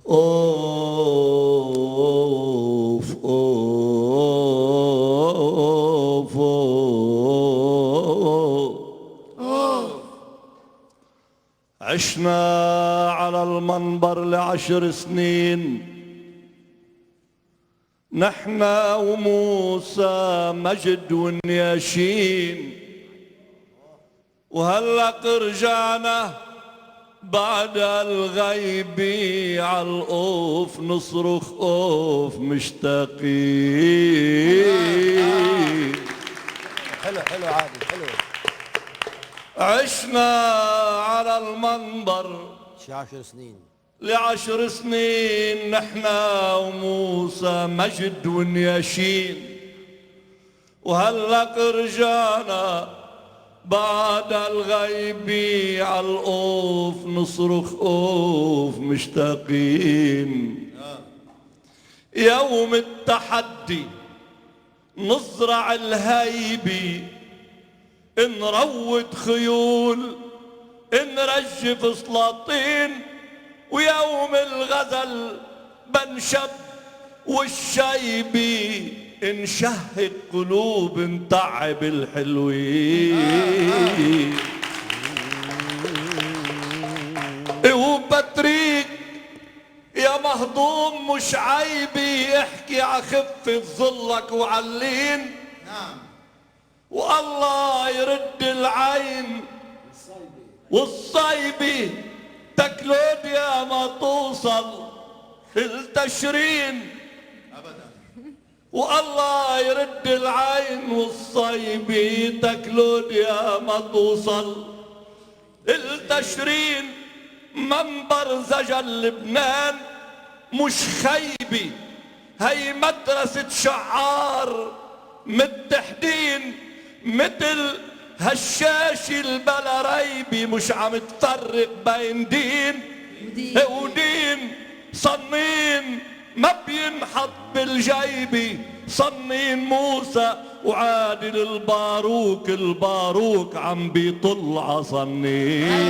أوف أوف أوف. عشنا على المنبر ل10 سنين، نحنا وموسى مجد ونياشين، وهلق رجعنا بعد الغيب عالقوف نصرخ اوف مشتاقين. حلو عادي حلو. عشنا على المنبر شي 10 سنين، ل10 سنين، نحنا وموسى مجد ونياشين، وهلق رجعنا بعد الغيب عالقوف نصرخ اوف مشتاقين. يوم التحدي نزرع الهيبة، نروض خيول، نرجف سلاطين، ويوم الغزل بنشب والشيبي نشهق قلوب نتعب الحلوين. وبتريك يا مهضوم مش عيبي، احكي عخفة ظلك وعلين، والله يرد العين والصيبي تكلود يا ما توصل التشرين. والله يرد العين والصيبي تكلود يا ما توصل التشرين. منبر زجل لبنان مش خيبي، هي مدرسة شعار متحدين، مثل هالشاشي البلا ريبي، مش عم تفرق بين دين ودين. صنين ما بينحط بالجيبي، صنين موسى وعادل الباروك، الباروك عم بيطل عصنين.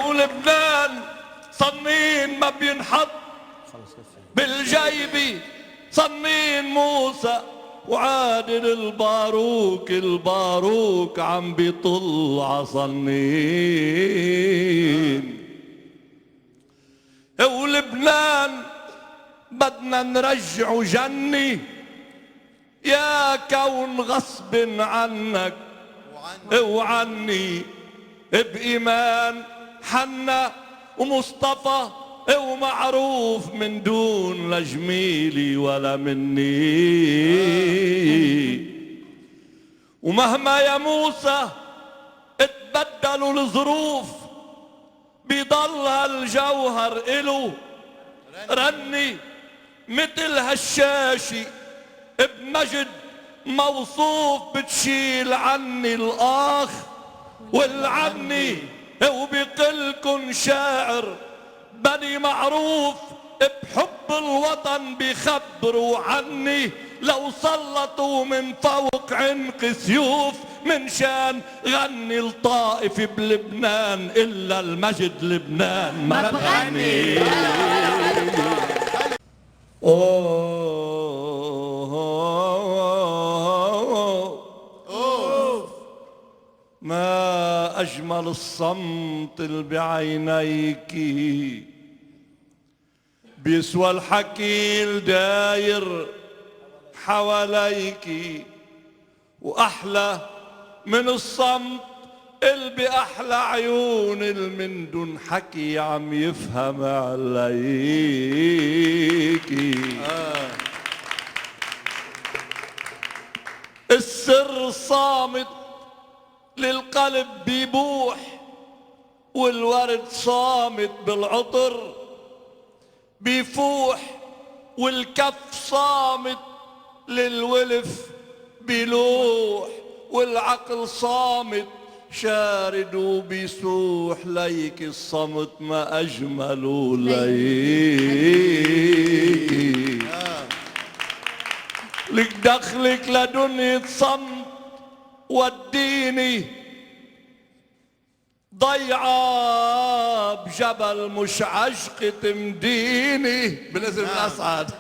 ولبنان صنين ما بينحط بالجيبي، صنين موسى وعادل الباروك، الباروك عم بيطل عصنين. ولبنان بدنا نرجعه جنة، يا كون غصب عنك وعني، بإيمان حنا ومصطفى ومعروف من دون لجميلي ولا مني. ومهما يا موسى اتبدلوا الظروف، بيضل هالجوهر إله رني، مثل هالشاشي بمجد موصوف، بتشيل عني الآخ والعني. وبقلكن شاعر بني معروف بحب الوطن بيخبروا عني، لو سلطوا من فوق عنق سيوف من شان غني الطائف بلبنان، إلا المجد لبنان ما بغني. ما أجمل الصمت اللي بعينيكي، بيسوى الحكي الداير حواليكي، وأحلى من الصمت اللي بأحلى عيون من دون حكي عم يفهم عليكي. السر الصامت للقلب بيبوح، والورد صامت بالعطر بيفوح، والكف صامت للولف بيلوح، والعقل صامت شارد وبيسوح. ليك الصمت ما أجمله ليكي، لك دخلك لدنيا صمت وديني، ضيعة بجبل مش عشق تمديني بالاسم الأسعد.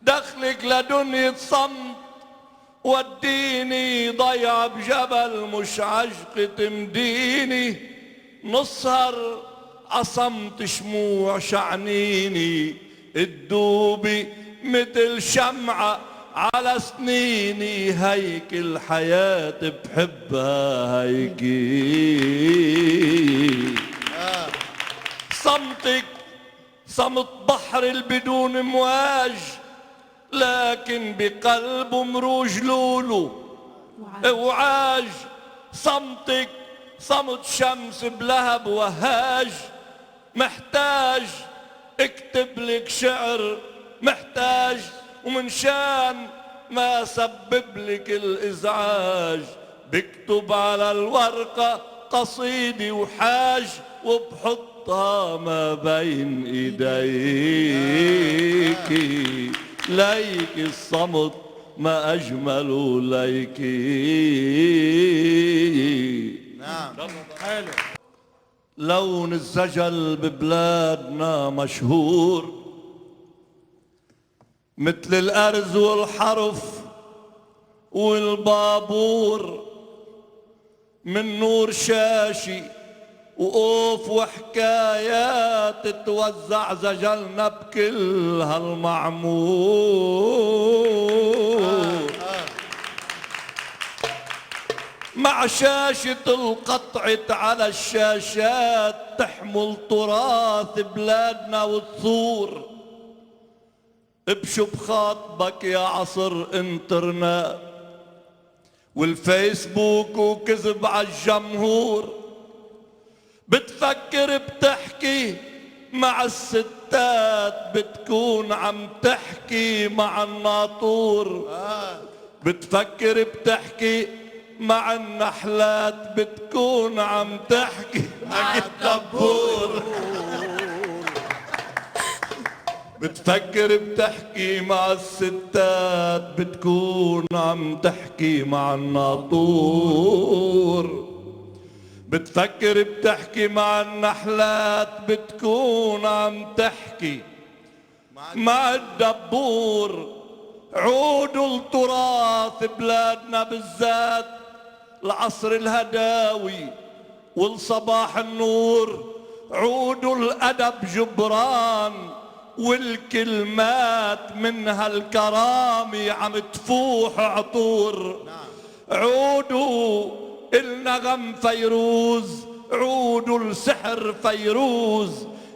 دخلك لدنيا صمت وديني، ضيعة بجبل مش عشق تمديني، نسهر عصمت شموع شعنيني، تدوبي مثل شمعة على سنيني، هيك الحياة بحبها هيكي. صمتك صمت بحر البدون مواج، لكن بقلبه مروج لولو وعاج. صمتك صمت شمس بلهب وهاج، محتاج اكتب لك شعر، محتاج ومن شان ما سبب لك الازعاج، بكتب على الورقة قصيدي وحاج، وبحطها ما بين ايديكي، ليك الصمت ما اجمله ليكي. نعم حلو. لون الزجل ببلادنا مشهور، مثل الأرز والحرف والبابور، من نور شاشي وقوف وحكايات توزع زجلنا بكل هالمعمور. مع شاشة القطعة على الشاشات تحمل تراث بلادنا والثور، ابشو بخاطبك يا عصر انترنت والفيسبوك وكذب عالجمهور، بتفكر بتحكي مع الستات بتكون عم تحكي مع الناطور، بتفكر بتحكي مع النحلات بتكون عم تحكي مع الدبور، بتفكر بتحكي مع الستات بتكون عم تحكي مع الناطور، بتفكر بتحكي مع النحلات بتكون عم تحكي مع الدبور. عودوا التراث بلادنا بالذات العصر الهداوي والصباح النور، عودوا الأدب جبران والكلمات منها الكرامة عم تفوح عطور. عودوا النغم فيروز، عودوا السحر فيروز،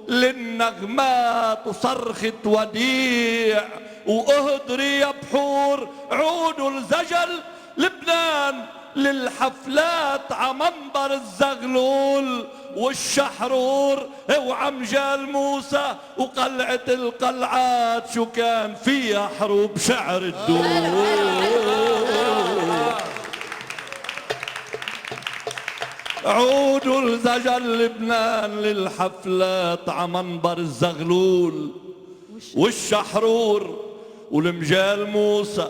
للنغمات وصرخة وديع واهدري يا بحور. عودوا الزجل لبنان للحفلات عمنبر الزغلول والشحرور وعمجال موسى وقلعة القلعات، شو كان فيها حروب شعر الدول. عودوا الزجل لبنان للحفلات عمنبر الزغلول والشحرور والمجال موسى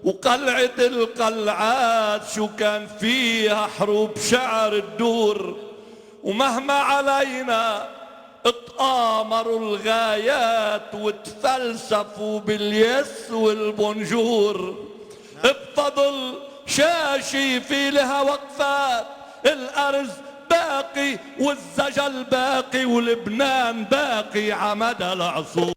وقلعة القلعات، شو كان فيها حروب شعر الدور. ومهما علينا اتآمروا الغايات وتفلسفوا باليس والبونجور، بفضل شاشي في لها وقفات، الأرز باقي والزجل باقي ولبنان باقي عمدى العصور.